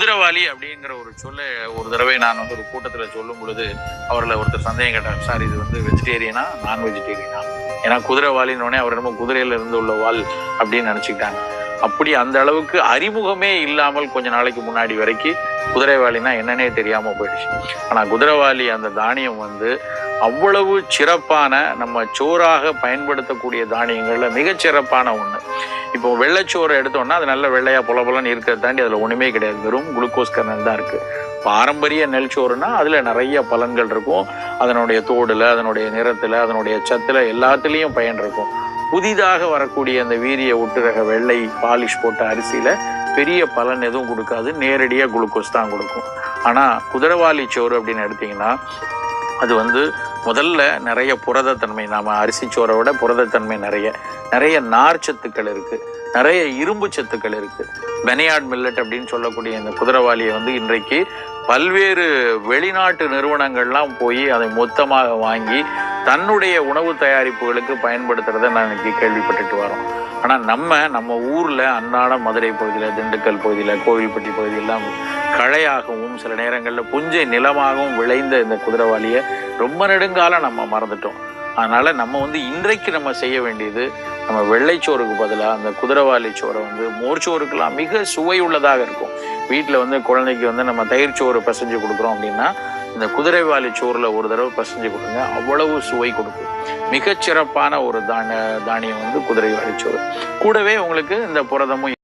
குதிரவாளி அப்படிங்கிற ஒரு சொல்ல ஒரு தடவை நான் வந்து ஒரு கூட்டத்தில் சொல்லும் பொழுது அவரில் ஒருத்தர் சந்தேகம் கேட்டார், சார் இது வந்து வெஜிடேரியனா நான் வெஜிடேரியனா? ஏன்னா குதிரவாளின்னொடனே அவர் என்னமோ குதிரையில இருந்து உள்ள வால் அப்படின்னு நினச்சிக்கிட்டாங்க. அப்படி அந்த அளவுக்கு அறிமுகமே இல்லாமல் கொஞ்ச நாளைக்கு முன்னாடி வரைக்கும் குதிரைவாளினா என்னன்னே தெரியாமல் போயிடுச்சு. ஆனால் குதிரவாளி அந்த தானியம் வந்து அவ்வளவு சிறப்பான, நம்ம சோறாக பயன்படுத்தக்கூடிய தானியங்களில் மிகச்சிறப்பான ஒன்று. இப்போ வெள்ளைச்சோறு எடுத்தோம்னா அது நல்ல வெள்ளையா பொலன்னு இருக்கிறத தாண்டி அதில் ஒன்றுமே கிடையாது, வெறும் குளுக்கோஸ் கர்னல் தான் இருக்குது. பாரம்பரிய நெல் சோறுனா அதில் நிறைய பலன்கள் இருக்கும். அதனுடைய தோடில், அதனுடைய நிறத்தில், அதனுடைய சத்தில் எல்லாத்துலேயும் பயன் இருக்கும். புதிதாக வரக்கூடிய அந்த வீரிய ஒட்டுரக வெள்ளை பாலிஷ் போட்ட அரிசியில் பெரிய பலன் எதுவும் கொடுக்காது, நேரடியாக குளுக்கோஸ் தான் கொடுக்கும். ஆனால் குதிரவாளி சோறு அப்படின்னு எடுத்திங்கன்னா அது வந்து முதல்ல நிறைய புரதத்தன்மை, நாம் அரிசி சோறை விட புரதத்தன்மை நிறைய நார் சத்துக்கள் இருக்குது, நிறைய இரும்பு சத்துக்கள் இருக்குது. பெனியாட் மில்லட் அப்படின்னு சொல்லக்கூடிய இந்த குதிரவாளியை வந்து இன்றைக்கு பல்வேறு வெளிநாட்டு நிறுவனங்கள்லாம் போய் அதை மொத்தமாக வாங்கி தன்னுடைய உணவு தயாரிப்புகளுக்கு பயன்படுத்துறதை நான் இன்னைக்கு கேள்விப்பட்டுட்டு வரோம். ஆனால் நம்ம ஊரில் அன்றாட மதுரை பகுதியில், திண்டுக்கல் பகுதியில், கோவில்பட்டி பகுதியெல்லாம் கழையாகவும் சில நேரங்களில் புஞ்சை நிலமாகவும் விளைந்த இந்த குதிரவாளியை ரொம்ப நெடுங்காலம் நம்ம மறந்துட்டோம். அதனால் நம்ம வந்து இன்றைக்கு நம்ம செய்ய வேண்டியது, நம்ம வெள்ளைச்சோறுக்கு பதிலாக அந்த குதிரவாளி சோறை வந்து மோர்ச்சோறுக்கெல்லாம் மிக சுவை உள்ளதாக இருக்கும். வீட்டில் வந்து குழந்தைக்கு வந்து நம்ம தயிர் சோறு பிசைஞ்சு கொடுக்குறோம் அப்படின்னா இந்த குதிரைவாளி சோறில் ஒரு தடவை பிசைஞ்சு கொடுங்க, அவ்வளவு சுவை கொடுக்கும். மிகச்சிறப்பான ஒரு தானியம் வந்து குதிரைவாளி சோறு. கூடவே உங்களுக்கு இந்த புரதமும்